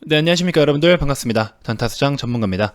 네, 안녕하십니까 여러분들, 반갑습니다. 단타수장 전문가입니다.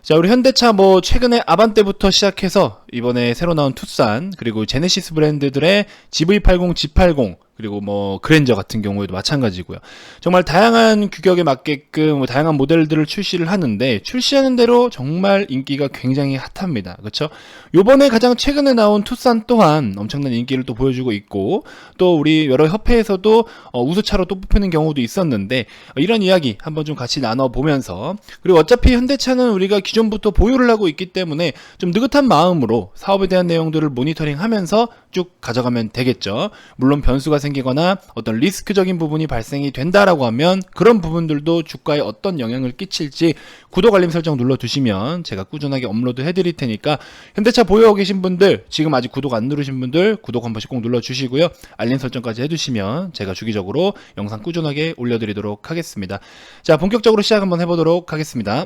자, 우리 현대차 최근에 아반떼부터 시작해서 이번에 새로 나온 투싼, 그리고 제네시스 브랜드들의 GV80, G80, 그리고 그랜저 같은 경우에도 마찬가지고요. 정말 다양한 규격에 맞게끔 다양한 모델들을 출시를 하는데, 출시하는 대로 정말 인기가 굉장히 핫합니다. 그렇죠? 요번에 가장 최근에 나온 투싼 또한 엄청난 인기를 또 보여주고 있고, 또 우리 여러 협회에서도 우수차로 또 뽑히는 경우도 있었는데, 이런 이야기 한번 좀 같이 나눠보면서, 그리고 어차피 현대차는 우리가 기존부터 보유를 하고 있기 때문에 좀 느긋한 마음으로 사업에 대한 내용들을 모니터링 하면서 쭉 가져가면 되겠죠. 물론 변수가 생기거나 어떤 리스크적인 부분이 발생이 된다라고 하면 그런 부분들도 주가에 어떤 영향을 끼칠지 구독 알림 설정 눌러두시면 제가 꾸준하게 업로드 해드릴 테니까, 현대차 보유하고 계신 분들, 지금 아직 구독 안 누르신 분들 구독 한 번씩 꼭 눌러주시고요. 알림 설정까지 해두시면 제가 주기적으로 영상 꾸준하게 올려드리도록 하겠습니다. 자, 본격적으로 시작 한번 해보도록 하겠습니다.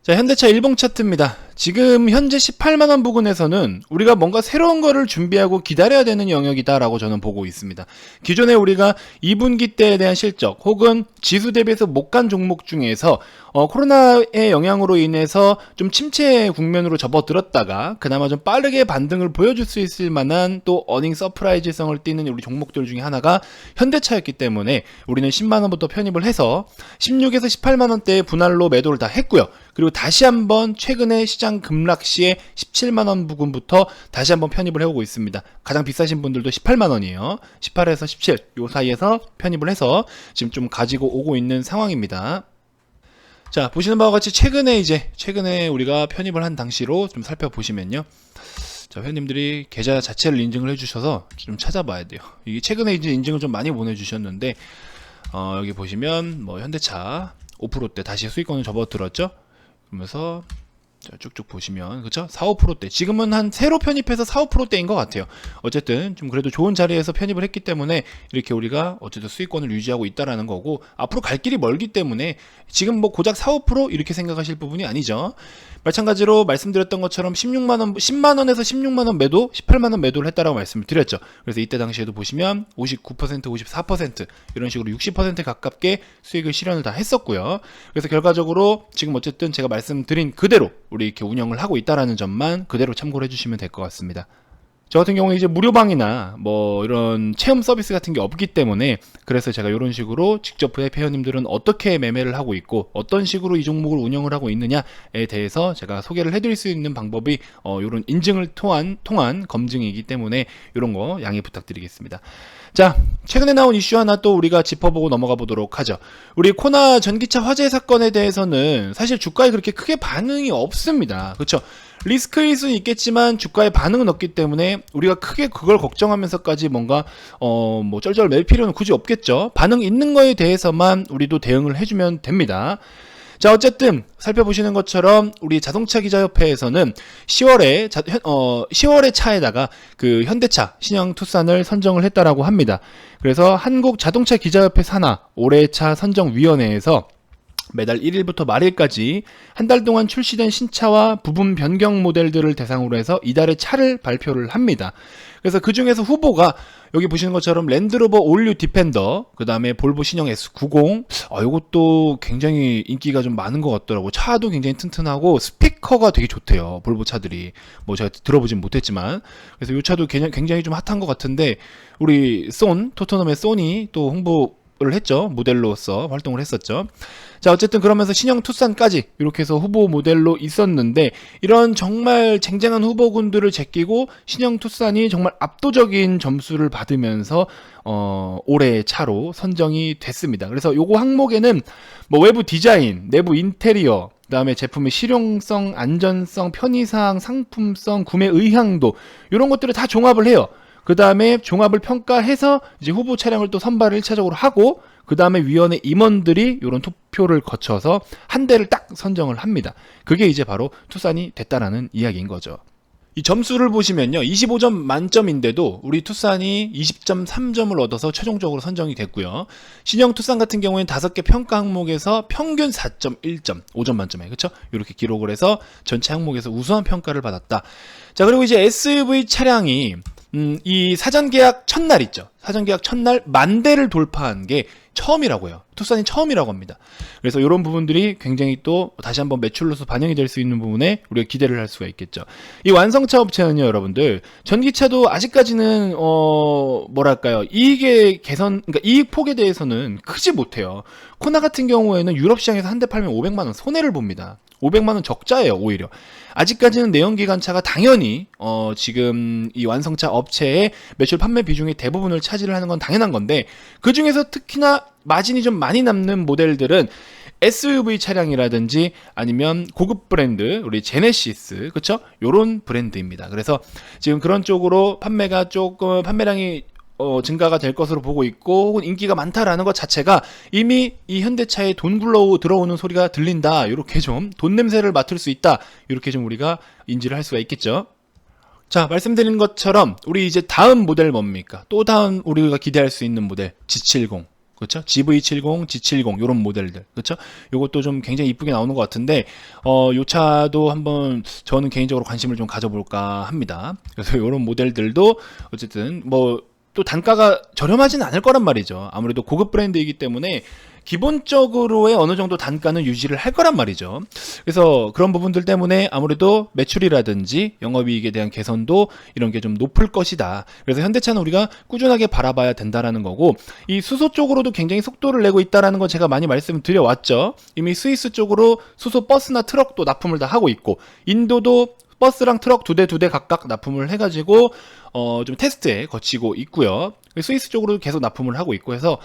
자, 현대차 일봉 차트입니다. 지금 현재 18만원 부근에서는 우리가 뭔가 새로운 거를 준비하고 기다려야 되는 영역이다라고 저는 보고 있습니다. 기존에 우리가 2분기 때에 대한 실적 혹은 지수 대비해서 못 간 종목 중에서 코로나의 영향으로 인해서 좀 침체 국면으로 접어들었다가 그나마 좀 빠르게 반등을 보여줄 수 있을 만한 또 어닝 서프라이즈성을 띠는 우리 종목들 중에 하나가 현대차였기 때문에 우리는 10만원부터 편입을 해서 16에서 18만원대의 분할로 매도를 다 했고요. 그리고 다시 한번 최근에 시장 급락 시에 17만원 부근부터 다시 한번 편입을 해오고 있습니다. 가장 비싸신 분들도 18만원이에요. 18에서 17 요 사이에서 편입을 해서 지금 좀 가지고 오고 있는 상황입니다. 자, 보시는 바와 같이 최근에 우리가 편입을 한 당시로 좀 살펴보시면요. 자, 회원님들이 계좌 자체를 인증을 해주셔서 좀 찾아봐야 돼요. 이게 최근에 이제 인증을 좀 많이 보내주셨는데, 여기 보시면 현대차 5%대 다시 수익권을 접어들었죠. 그러면서 자, 쭉쭉 보시면 그쵸? 4, 5%대 지금은 한 새로 편입해서 4, 5%대인 것 같아요. 어쨌든 좀 그래도 좋은 자리에서 편입을 했기 때문에 이렇게 우리가 어쨌든 수익권을 유지하고 있다라는 거고, 앞으로 갈 길이 멀기 때문에 지금 고작 4, 5% 이렇게 생각하실 부분이 아니죠. 마찬가지로 말씀드렸던 것처럼 10만원에서 16만원 매도, 18만원 매도를 했다라고 말씀을 드렸죠. 그래서 이때 당시에도 보시면 59%, 54% 이런 식으로 60% 가깝게 수익을 실현을 다 했었고요. 그래서 결과적으로 지금 어쨌든 제가 말씀드린 그대로 우리 이렇게 운영을 하고 있다라는 점만 그대로 참고를 해주시면 될 것 같습니다. 저 같은 경우에 이제 무료방이나 이런 체험 서비스 같은 게 없기 때문에, 그래서 제가 이런 식으로 직접 회원님들은 어떻게 매매를 하고 있고 어떤 식으로 이 종목을 운영을 하고 있느냐에 대해서 제가 소개를 해드릴 수 있는 방법이 이런 인증을 통한 검증이기 때문에 이런 거 양해 부탁드리겠습니다. 자, 최근에 나온 이슈 하나 또 우리가 짚어보고 넘어가 보도록 하죠. 우리 코나 전기차 화재 사건에 대해서는 사실 주가에 그렇게 크게 반응이 없습니다. 그렇죠? 리스크일 수는 있겠지만 주가에 반응은 없기 때문에 우리가 크게 그걸 걱정하면서까지 뭔가 쩔쩔 맬 필요는 굳이 없겠죠. 반응 있는 거에 대해서만 우리도 대응을 해주면 됩니다. 자, 어쨌든 살펴보시는 것처럼 우리 자동차 기자협회에서는 10월에 차에다가 그 현대차 신형 투싼을 선정을 했다라고 합니다. 그래서 한국 자동차 기자협회 산하 올해 차 선정위원회에서 매달 1일부터 말일까지 한 달 동안 출시된 신차와 부분 변경 모델들을 대상으로 해서 이달에 차를 발표를 합니다. 그래서 그 중에서 후보가 여기 보시는 것처럼 랜드로버 올뉴 디펜더, 그 다음에 볼보 신형 S90, 이것도 굉장히 인기가 좀 많은 것 같더라고. 차도 굉장히 튼튼하고 스피커가 되게 좋대요, 볼보 차들이. 제가 들어보진 못했지만. 그래서 이 차도 굉장히 좀 핫한 것 같은데, 우리 토트넘의 쏜이 또 홍보를 했죠. 모델로서 활동을 했었죠. 자, 어쨌든 그러면서 신형 투싼까지 이렇게 해서 후보 모델로 있었는데, 이런 정말 쟁쟁한 후보군들을 제끼고 신형 투싼이 정말 압도적인 점수를 받으면서 올해의 차로 선정이 됐습니다. 그래서 요거 항목에는 외부 디자인, 내부 인테리어, 그 다음에 제품의 실용성, 안전성, 편의사항, 상품성, 구매 의향도, 이런 것들을 다 종합을 해요. 그 다음에 종합을 평가해서 이제 후보 차량을 또 선발을 1차적으로 하고, 그 다음에 위원회 임원들이 이런 투표를 거쳐서 한 대를 딱 선정을 합니다. 그게 이제 바로 투싼이 됐다라는 이야기인 거죠. 이 점수를 보시면요, 25점 만점인데도 우리 투싼이 20.3점을 얻어서 최종적으로 선정이 됐고요. 신형 투싼 같은 경우에는 5개 평가 항목에서 평균 4.1점, 5점 만점에, 그쵸? 이렇게 기록을 해서 전체 항목에서 우수한 평가를 받았다. 자, 그리고 이제 SUV 차량이 이 사전 계약 첫날 있죠. 사전계약 첫날 10,000대를 돌파한 게 처음이라고 해요. 투싼이 처음이라고 합니다. 그래서 이런 부분들이 굉장히 또 다시 한번 매출로서 반영이 될 수 있는 부분에 우리가 기대를 할 수가 있겠죠. 이 완성차 업체는요, 여러분들 전기차도 아직까지는 뭐랄까요, 이익의 개선, 그러니까 이익 폭에 대해서는 크지 못해요. 코나 같은 경우에는 유럽 시장에서 한 대 팔면 500만 원 손해를 봅니다. 500만 원 적자예요, 오히려. 아직까지는 내연기관차가 당연히 지금 이 완성차 업체의 매출 판매 비중의 대부분을 차지를 하는 건 당연한 건데, 그 중에서 특히나 마진이 좀 많이 남는 모델들은 SUV 차량이라든지 아니면 고급 브랜드, 우리 제네시스, 그쵸? 요런 브랜드입니다. 그래서 지금 그런 쪽으로 판매가 조금 판매량이 증가가 될 것으로 보고 있고, 혹은 인기가 많다라는 것 자체가 이미 이 현대차에 돈 굴러 들어오는 소리가 들린다, 이렇게 좀 돈 냄새를 맡을 수 있다, 이렇게 좀 우리가 인지를 할 수가 있겠죠. 자, 말씀드린 것처럼 우리 이제 다음 모델 뭡니까? 또 다음 우리가 기대할 수 있는 모델 G70, 그렇죠? GV70, G70 요런 모델들, 그렇죠? 요것도 좀 굉장히 이쁘게 나오는 것 같은데 요 차도 한번 저는 개인적으로 관심을 좀 가져볼까 합니다. 그래서 요런 모델들도 어쨌든 뭐 또 단가가 저렴하진 않을 거란 말이죠. 아무래도 고급 브랜드이기 때문에 기본적으로의 어느 정도 단가는 유지를 할 거란 말이죠. 그래서 그런 부분들 때문에 아무래도 매출이라든지 영업이익에 대한 개선도 이런 게 좀 높을 것이다. 그래서 현대차는 우리가 꾸준하게 바라봐야 된다라는 거고, 이 수소 쪽으로도 굉장히 속도를 내고 있다라는 거 제가 많이 말씀드려왔죠. 이미 스위스 쪽으로 수소 버스나 트럭도 납품을 다 하고 있고, 인도도 버스랑 트럭 두 대 각각 납품을 해가지고 좀 테스트에 거치고 있고요. 스위스 쪽으로 계속 납품을 하고 있고 해서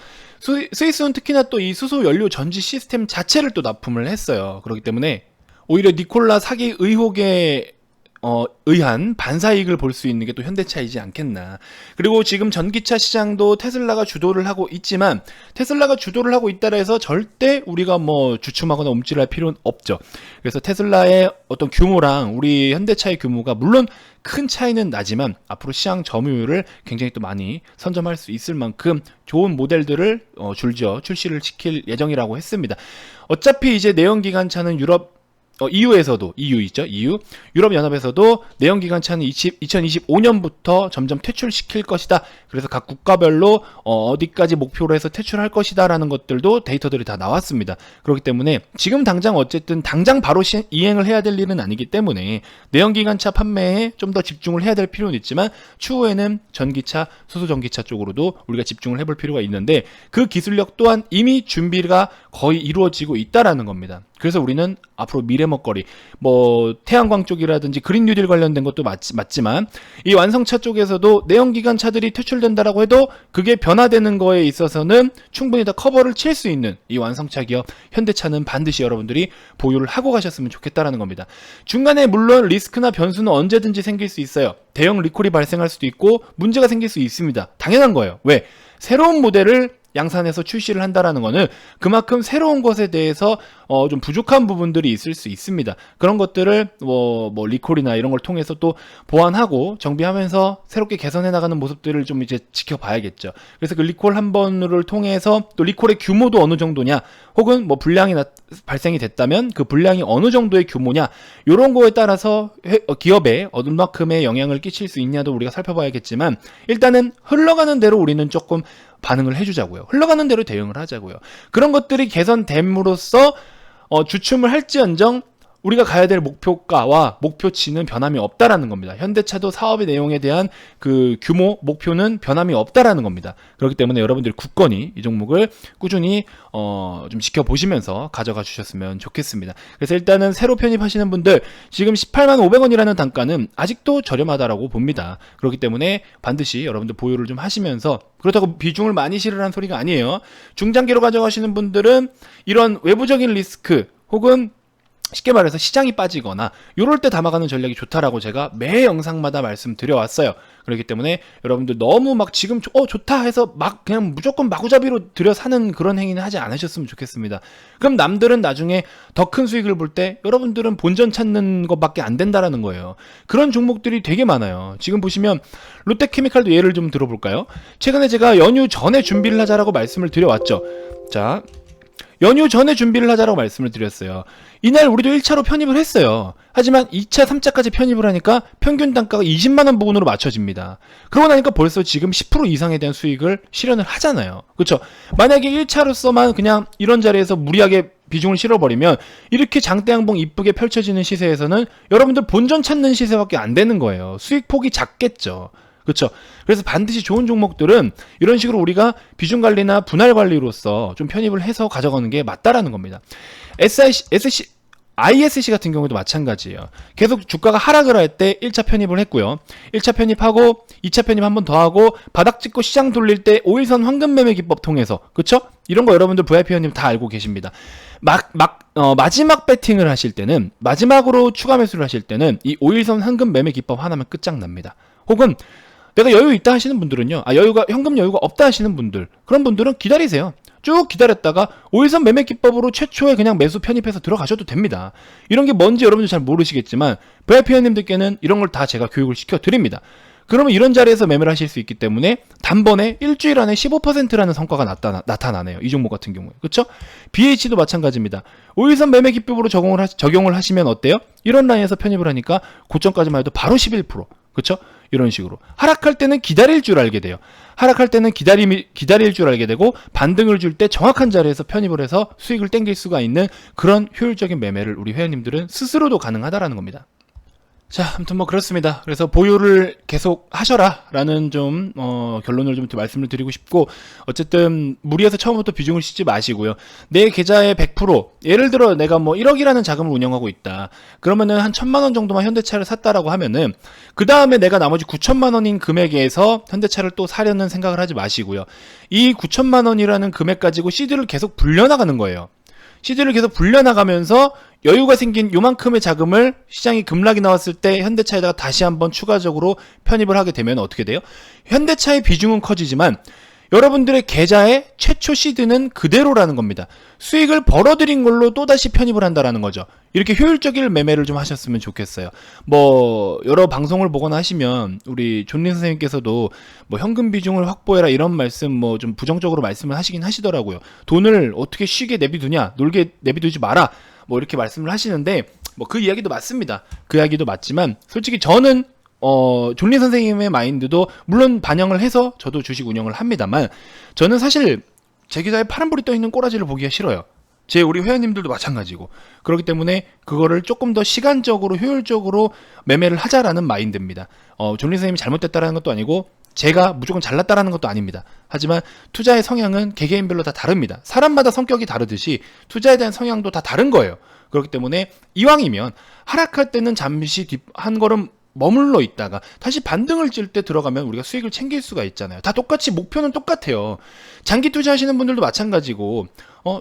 스위스는 특히나 또 이 수소 연료 전지 시스템 자체를 또 납품을 했어요. 그렇기 때문에 오히려 니콜라 사기 의혹에 의한 반사이익을 볼 수 있는 게 또 현대차이지 않겠나. 그리고 지금 전기차 시장도 테슬라가 주도를 하고 있지만, 테슬라가 주도를 하고 있다라 해서 절대 우리가 뭐 주춤하거나 움찔할 필요는 없죠. 그래서 테슬라의 어떤 규모랑 우리 현대차의 규모가 물론 큰 차이는 나지만 앞으로 시장 점유율을 굉장히 또 많이 선점할 수 있을 만큼 좋은 모델들을 줄지어 출시를 시킬 예정이라고 했습니다. 어차피 이제 내연기관차는 EU에서도, EU 있죠? EU. 유럽연합에서도 내연기관차는 2025년부터 점점 퇴출시킬 것이다. 그래서 각 국가별로 어디까지 목표로 해서 퇴출할 것이다 라는 것들도 데이터들이 다 나왔습니다. 그렇기 때문에 지금 당장 어쨌든 당장 바로 이행을 해야 될 일은 아니기 때문에 내연기관차 판매에 좀 더 집중을 해야 될 필요는 있지만, 추후에는 전기차, 수소전기차 쪽으로도 우리가 집중을 해볼 필요가 있는데, 그 기술력 또한 이미 준비가 거의 이루어지고 있다라는 겁니다. 그래서 우리는 앞으로 미래 먹거리, 뭐 태양광 쪽이라든지 그린 뉴딜 관련된 것도 맞지만, 이 완성차 쪽에서도 내연기관 차들이 퇴출된다라고 해도 그게 변화되는 거에 있어서는 충분히 다 커버를 칠 수 있는 이 완성차 기업 현대차는 반드시 여러분들이 보유를 하고 가셨으면 좋겠다라는 겁니다. 중간에 물론 리스크나 변수는 언제든지 생길 수 있어요. 대형 리콜이 발생할 수도 있고 문제가 생길 수 있습니다. 당연한 거예요. 왜? 새로운 모델을 양산해서 출시를 한다라는 거는 그만큼 새로운 것에 대해서 좀 부족한 부분들이 있을 수 있습니다. 그런 것들을 뭐 리콜이나 이런 걸 통해서 또 보완하고 정비하면서 새롭게 개선해 나가는 모습들을 좀 이제 지켜봐야겠죠. 그래서 그 리콜 한 번을 통해서 또 리콜의 규모도 어느 정도냐, 혹은 뭐 불량이 발생이 됐다면 그 불량이 어느 정도의 규모냐, 이런 거에 따라서 기업에 얼마큼의 영향을 끼칠 수 있냐도 우리가 살펴봐야겠지만, 일단은 흘러가는 대로 우리는 조금 반응을 해주자고요. 흘러가는 대로 대응을 하자고요. 그런 것들이 개선됨으로써 주춤을 할지언정 우리가 가야 될 목표가와 목표치는 변함이 없다라는 겁니다. 현대차도 사업의 내용에 대한 그 규모, 목표는 변함이 없다라는 겁니다. 그렇기 때문에 여러분들이 굳건히 이 종목을 꾸준히 좀 지켜보시면서 가져가 주셨으면 좋겠습니다. 그래서 일단은 새로 편입하시는 분들, 지금 18만 500원이라는 단가는 아직도 저렴하다라고 봅니다. 그렇기 때문에 반드시 여러분들 보유를 좀 하시면서, 그렇다고 비중을 많이 실으라는 소리가 아니에요. 중장기로 가져가시는 분들은 이런 외부적인 리스크, 혹은 쉽게 말해서 시장이 빠지거나 이럴 때 담아가는 전략이 좋다라고 제가 매 영상마다 말씀드려왔어요. 그렇기 때문에 여러분들 너무 막 지금 좋다 해서 막 그냥 무조건 마구잡이로 들여 사는 그런 행위는 하지 않으셨으면 좋겠습니다. 그럼 남들은 나중에 더 큰 수익을 볼 때 여러분들은 본전 찾는 것밖에 안 된다라는 거예요. 그런 종목들이 되게 많아요. 지금 보시면 롯데케미칼도 예를 좀 들어볼까요? 최근에 제가 연휴 전에 준비를 하자라고 말씀을 드려왔죠. 자, 연휴 전에 준비를 하자라고 말씀을 드렸어요. 이날 우리도 1차로 편입을 했어요. 하지만 2차, 3차까지 편입을 하니까 평균 단가가 20만원 부근으로 맞춰집니다. 그러고 나니까 벌써 지금 10% 이상에 대한 수익을 실현을 하잖아요. 그쵸? 만약에 1차로서만 그냥 이런 자리에서 무리하게 비중을 실어버리면 이렇게 장대양봉 이쁘게 펼쳐지는 시세에서는 여러분들 본전 찾는 시세밖에 안 되는 거예요. 수익 폭이 작겠죠. 그렇죠. 그래서 반드시 좋은 종목들은 이런 식으로 우리가 비중 관리나 분할 관리로서 좀 편입을 해서 가져가는 게 맞다라는 겁니다. ISC 같은 경우도 마찬가지예요. 계속 주가가 하락을 할 때 1차 편입을 했고요. 1차 편입하고 2차 편입 한 번 더 하고 바닥 찍고 시장 돌릴 때 5일선 황금 매매 기법 통해서, 그쵸? 이런 거 여러분들 VIP 회원님 다 알고 계십니다. 마지막 배팅을 하실 때는, 마지막으로 추가 매수를 하실 때는 이 5일선 황금 매매 기법 하나면 끝장납니다. 혹은 내가 여유 있다 하시는 분들은요, 현금 여유가 없다 하시는 분들, 그런 분들은 기다리세요. 쭉 기다렸다가 5일선 매매 기법으로 최초에 그냥 매수 편입해서 들어가셔도 됩니다. 이런 게 뭔지 여러분들 잘 모르시겠지만 VIP 회원님들께는 이런 걸 다 제가 교육을 시켜드립니다. 그러면 이런 자리에서 매매를 하실 수 있기 때문에 단번에 일주일 안에 15%라는 성과가 나타나네요. 이 종목 같은 경우에. 그렇죠? BH도 마찬가지입니다. 5일선 매매 기법으로 적용을 하시면 어때요? 이런 라인에서 편입을 하니까 고점까지만 해도 바로 11%. 그렇죠? 이런 식으로 하락할 때는 기다릴 줄 알게 돼요. 하락할 때는 기다릴 줄 알게 되고, 반등을 줄 때 정확한 자리에서 편입을 해서 수익을 땡길 수가 있는 그런 효율적인 매매를 우리 회원님들은 스스로도 가능하다라는 겁니다. 자, 아무튼 뭐 그렇습니다. 그래서 보유를 계속 하셔라 라는 좀 결론을 좀 말씀을 드리고 싶고, 어쨌든 무리해서 처음부터 비중을 씻지 마시고요. 내 계좌의 100%, 예를 들어 내가 뭐 1억이라는 자금을 운영하고 있다. 그러면은 한 1000만원 정도만 현대차를 샀다라고 하면은 그 다음에 내가 나머지 9천만원인 금액에서 현대차를 또 사려는 생각을 하지 마시고요. 이 9천만원이라는 금액 가지고 시드를 계속 불려나가는 거예요. 시드를 계속 불려나가면서 여유가 생긴 요만큼의 자금을 시장이 급락이 나왔을 때 현대차에다가 다시 한번 추가적으로 편입을 하게 되면 어떻게 돼요? 현대차의 비중은 커지지만 여러분들의 계좌의 최초 시드는 그대로라는 겁니다. 수익을 벌어들인 걸로 또다시 편입을 한다라는 거죠. 이렇게 효율적인 매매를 좀 하셨으면 좋겠어요. 뭐 여러 방송을 보거나 하시면 우리 존린 선생님께서도 뭐 현금 비중을 확보해라 이런 말씀 뭐 좀 부정적으로 말씀을 하시긴 하시더라고요. 돈을 어떻게 쉬게 내비두냐, 놀게 내비두지 마라, 뭐 이렇게 말씀을 하시는데 뭐 그 이야기도 맞습니다. 그 이야기도 맞지만 솔직히 저는 존린 선생님의 마인드도 물론 반영을 해서 저도 주식 운영을 합니다만, 저는 사실 제 계좌에 파란불이 떠있는 꼬라지를 보기가 싫어요. 우리 회원님들도 마찬가지고. 그렇기 때문에 그거를 조금 더 시간적으로 효율적으로 매매를 하자라는 마인드입니다. 존린 선생님이 잘못됐다라는 것도 아니고 제가 무조건 잘났다라는 것도 아닙니다. 하지만 투자의 성향은 개개인별로 다 다릅니다. 사람마다 성격이 다르듯이 투자에 대한 성향도 다 다른 거예요. 그렇기 때문에 이왕이면 하락할 때는 잠시 한 걸음 머물러 있다가 다시 반등을 찔 때 들어가면 우리가 수익을 챙길 수가 있잖아요. 다 똑같이 목표는 똑같아요. 장기 투자하시는 분들도 마찬가지고,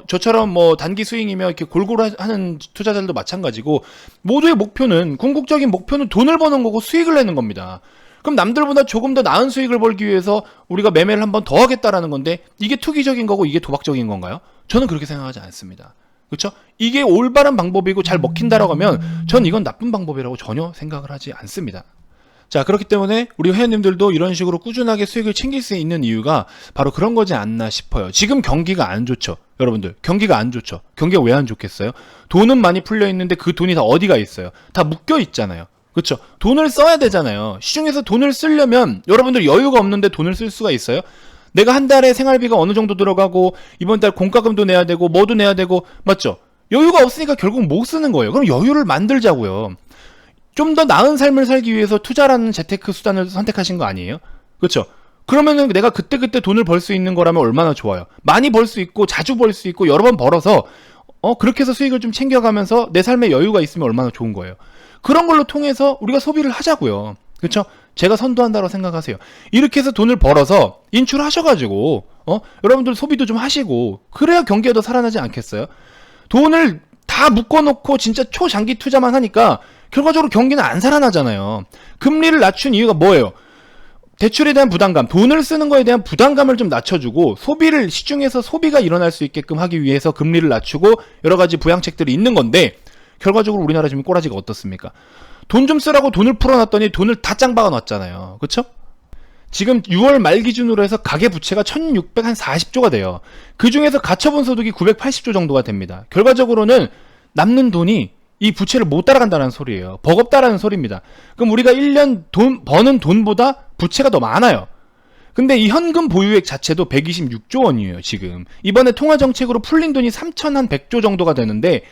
저처럼 뭐 단기 수익이며 이렇게 골고루 하는 투자자들도 마찬가지고, 모두의 목표는, 궁극적인 목표는 돈을 버는 거고 수익을 내는 겁니다. 그럼 남들보다 조금 더 나은 수익을 벌기 위해서 우리가 매매를 한번 더 하겠다라는 건데, 이게 투기적인 거고 이게 도박적인 건가요? 저는 그렇게 생각하지 않습니다. 그렇죠? 이게 올바른 방법이고 잘 먹힌다라고 하면 전 이건 나쁜 방법이라고 전혀 생각을 하지 않습니다. 자, 그렇기 때문에 우리 회원님들도 이런 식으로 꾸준하게 수익을 챙길 수 있는 이유가 바로 그런 거지 않나 싶어요. 지금 경기가 안 좋죠. 여러분들, 경기가 안 좋죠. 경기가 왜 안 좋겠어요? 돈은 많이 풀려 있는데 그 돈이 다 어디가 있어요? 다 묶여 있잖아요. 그렇죠? 돈을 써야 되잖아요. 시중에서 돈을 쓰려면 여러분들 여유가 없는데 돈을 쓸 수가 있어요? 내가 한 달에 생활비가 어느 정도 들어가고 이번 달 공과금도 내야 되고 뭐도 내야 되고, 맞죠? 여유가 없으니까 결국 못 쓰는 거예요. 그럼 여유를 만들자고요. 좀 더 나은 삶을 살기 위해서 투자라는 재테크 수단을 선택하신 거 아니에요? 그렇죠? 그러면은 내가 그때그때 돈을 벌 수 있는 거라면 얼마나 좋아요. 많이 벌 수 있고 자주 벌 수 있고 여러 번 벌어서 그렇게 해서 수익을 좀 챙겨가면서 내 삶에 여유가 있으면 얼마나 좋은 거예요. 그런 걸로 통해서 우리가 소비를 하자고요. 그렇죠? 제가 선도한다고 생각하세요. 이렇게 해서 돈을 벌어서 인출하셔가지고 여러분들 소비도 좀 하시고, 그래야 경기가 더 살아나지 않겠어요? 돈을 다 묶어놓고 진짜 초장기 투자만 하니까 결과적으로 경기는 안 살아나잖아요. 금리를 낮춘 이유가 뭐예요? 대출에 대한 부담감, 돈을 쓰는 거에 대한 부담감을 좀 낮춰주고 시중에서 소비가 일어날 수 있게끔 하기 위해서 금리를 낮추고 여러 가지 부양책들이 있는 건데, 결과적으로 우리나라 지금 꼬라지가 어떻습니까? 돈 좀 쓰라고 돈을 풀어놨더니 돈을 다 짱박아 놨잖아요. 그쵸? 지금 6월 말 기준으로 해서 가계부채가 1640조가 돼요. 그 중에서 가처분 소득이 980조 정도가 됩니다. 결과적으로는 남는 돈이 이 부채를 못 따라간다는 소리예요. 버겁다라는 소리입니다. 그럼 우리가 1년 버는 돈보다 부채가 더 많아요. 근데 이 현금 보유액 자체도 126조 원이에요, 지금. 이번에 통화정책으로 풀린 돈이 3,100조 정도가 되는데,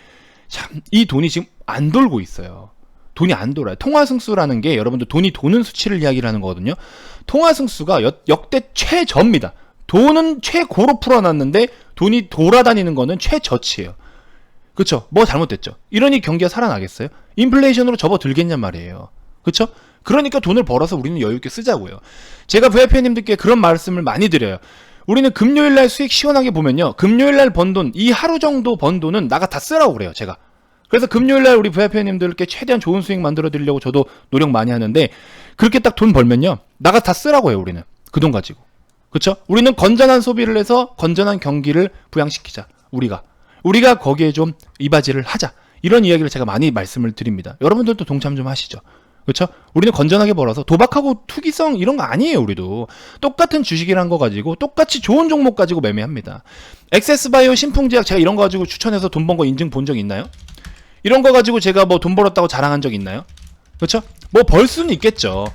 참, 이 돈이 지금 안 돌고 있어요. 돈이 안 돌아요. 통화승수라는 게 여러분들 돈이 도는 수치를 이야기를 하는 거거든요. 통화승수가 역대 최저입니다. 돈은 최고로 풀어놨는데 돈이 돌아다니는 거는 최저치예요. 그쵸? 뭐 잘못됐죠? 이러니 경기가 살아나겠어요? 인플레이션으로 접어들겠냔 말이에요. 그쵸? 그러니까 돈을 벌어서 우리는 여유있게 쓰자고요. 제가 VIP님들께 그런 말씀을 많이 드려요. 우리는 금요일날 수익 시원하게 보면요, 금요일날 번 돈, 이 하루 정도 번 돈은 나가 다 쓰라고 그래요, 제가. 그래서 금요일날 우리 VIP님들께 최대한 좋은 수익 만들어 드리려고 저도 노력 많이 하는데, 그렇게 딱 돈 벌면요, 나가 다 쓰라고 해요. 우리는 그 돈 가지고. 그쵸? 우리는 건전한 소비를 해서 건전한 경기를 부양시키자. 우리가 거기에 좀 이바지를 하자. 이런 이야기를 제가 많이 말씀을 드립니다. 여러분들도 동참 좀 하시죠. 그렇죠? 우리는 건전하게 벌어서 도박하고 투기성 이런 거 아니에요. 우리도 똑같은 주식이란 거 가지고 똑같이 좋은 종목 가지고 매매합니다. 엑세스바이오, 신풍제약, 제가 이런 거 가지고 추천해서 돈 번 거 인증 본 적 있나요? 이런 거 가지고 제가 뭐 돈 벌었다고 자랑한 적 있나요? 그렇죠? 뭐 벌 수는 있겠죠.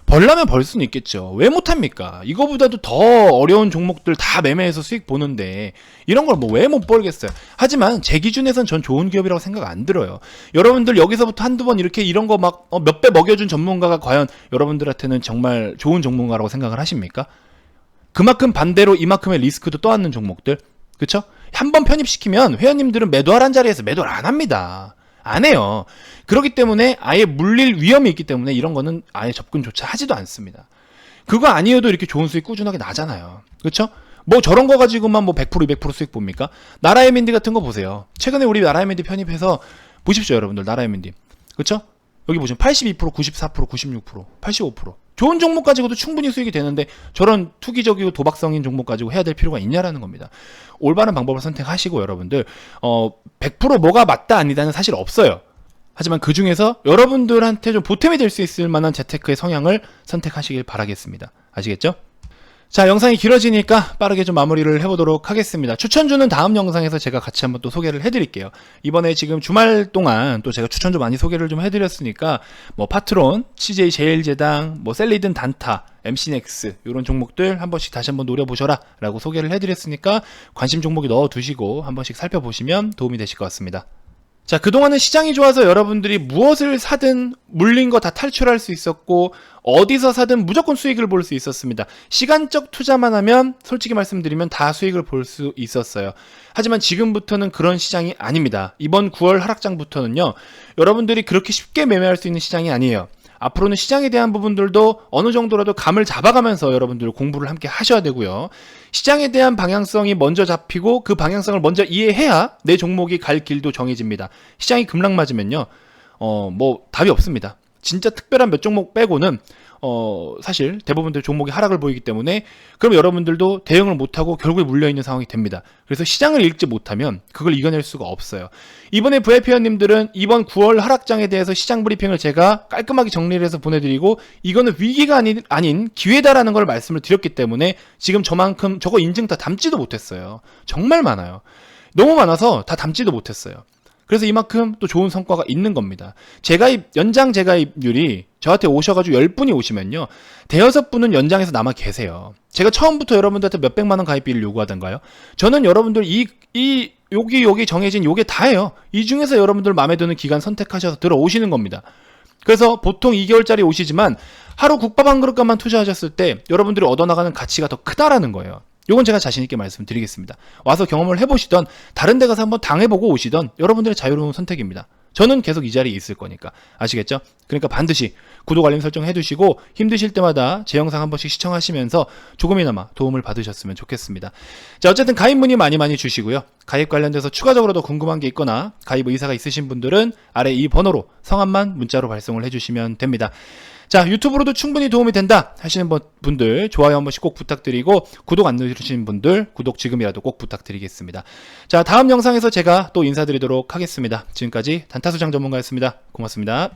벌려면 벌 수는 있겠죠. 왜 못합니까? 이거보다도 더 어려운 종목들 다 매매해서 수익 보는데 이런 걸 뭐 왜 못 벌겠어요. 하지만 제 기준에선 전 좋은 기업이라고 생각 안 들어요. 여러분들 여기서부터 한두 번 이렇게 이런 거 막 몇 배 먹여준 전문가가 과연 여러분들한테는 정말 좋은 전문가라고 생각을 하십니까? 그만큼 반대로 이만큼의 리스크도 떠안는 종목들, 그쵸? 한번 편입시키면 회원님들은 매도하란 자리에서 매도를 안 합니다. 안 해요. 그렇기 때문에 아예 물릴 위험이 있기 때문에 이런 거는 아예 접근조차 하지도 않습니다. 그거 아니어도 이렇게 좋은 수익 꾸준하게 나잖아요. 그렇죠? 뭐 저런 거 가지고만 뭐 100% 200% 수익 봅니까? 나라의민디 같은 거 보세요. 최근에 우리 나라의민디 편입해서 보십시오, 여러분들. 나라의민디. 그렇죠? 여기 보시면 82%, 94%, 96%, 85%. 좋은 종목 가지고도 충분히 수익이 되는데 저런 투기적이고 도박성인 종목 가지고 해야 될 필요가 있냐라는 겁니다. 올바른 방법을 선택하시고 여러분들 100% 뭐가 맞다 아니다는 사실 없어요. 하지만 그 중에서 여러분들한테 좀 보탬이 될 수 있을 만한 재테크의 성향을 선택하시길 바라겠습니다. 아시겠죠? 자, 영상이 길어지니까 빠르게 좀 마무리를 해보도록 하겠습니다. 추천주는 다음 영상에서 제가 같이 한번 또 소개를 해드릴게요. 이번에 지금 주말 동안 또 제가 추천주 많이 소개를 좀 해드렸으니까 뭐 파트론, CJ 제일제당, 뭐 셀리든 단타, MC넥스 이런 종목들 한 번씩 다시 한번 노려보셔라 라고 소개를 해드렸으니까 관심 종목에 넣어두시고 한 번씩 살펴보시면 도움이 되실 것 같습니다. 자, 그동안은 시장이 좋아서 여러분들이 무엇을 사든 물린 거 다 탈출할 수 있었고 어디서 사든 무조건 수익을 볼 수 있었습니다. 시간적 투자만 하면 솔직히 말씀드리면 다 수익을 볼 수 있었어요. 하지만 지금부터는 그런 시장이 아닙니다. 이번 9월 하락장부터는요, 여러분들이 그렇게 쉽게 매매할 수 있는 시장이 아니에요. 앞으로는 시장에 대한 부분들도 어느 정도라도 감을 잡아가면서 여러분들 공부를 함께 하셔야 되고요. 시장에 대한 방향성이 먼저 잡히고 그 방향성을 먼저 이해해야 내 종목이 갈 길도 정해집니다. 시장이 급락 맞으면요, 뭐 답이 없습니다. 진짜 특별한 몇 종목 빼고는 사실 대부분들 종목이 하락을 보이기 때문에 그럼 여러분들도 대응을 못하고 결국에 물려있는 상황이 됩니다. 그래서 시장을 읽지 못하면 그걸 이겨낼 수가 없어요. 이번에 VIP원님들은 이번 9월 하락장에 대해서 시장 브리핑을 제가 깔끔하게 정리를 해서 보내드리고 이거는 위기가 아닌 기회다라는 걸 말씀을 드렸기 때문에 지금 저만큼 저거 인증 다 담지도 못했어요. 정말 많아요. 너무 많아서 다 담지도 못했어요. 그래서 이만큼 또 좋은 성과가 있는 겁니다. 연장 재가입률이 저한테 오셔가지고 10분이 오시면요, 대여섯 분은 연장에서 남아 계세요. 제가 처음부터 여러분들한테 몇백만원 가입비를 요구하던가요? 저는 여러분들 여기 정해진 요게 다예요. 이 중에서 여러분들 마음에 드는 기간 선택하셔서 들어오시는 겁니다. 그래서 보통 2개월짜리 오시지만 하루 국밥 한 그릇값만 투자하셨을 때 여러분들이 얻어나가는 가치가 더 크다라는 거예요. 요건 제가 자신있게 말씀드리겠습니다. 와서 경험을 해보시던, 다른 데 가서 한번 당해보고 오시던 여러분들의 자유로운 선택입니다. 저는 계속 이 자리에 있을 거니까. 아시겠죠? 그러니까 반드시 구독, 알림 설정 해두시고 힘드실 때마다 제 영상 한 번씩 시청하시면서 조금이나마 도움을 받으셨으면 좋겠습니다. 자, 어쨌든 가입 문의 많이 주시고요. 가입 관련돼서 추가적으로 더 궁금한 게 있거나 가입 의사가 있으신 분들은 아래 이 번호로 성함만 문자로 발송을 해주시면 됩니다. 자, 유튜브로도 충분히 도움이 된다 하시는 분들 좋아요 한 번씩 꼭 부탁드리고 구독 안 누르시는 분들 구독 지금이라도 꼭 부탁드리겠습니다. 자, 다음 영상에서 제가 또 인사드리도록 하겠습니다. 지금까지 단타수장 전문가였습니다. 고맙습니다.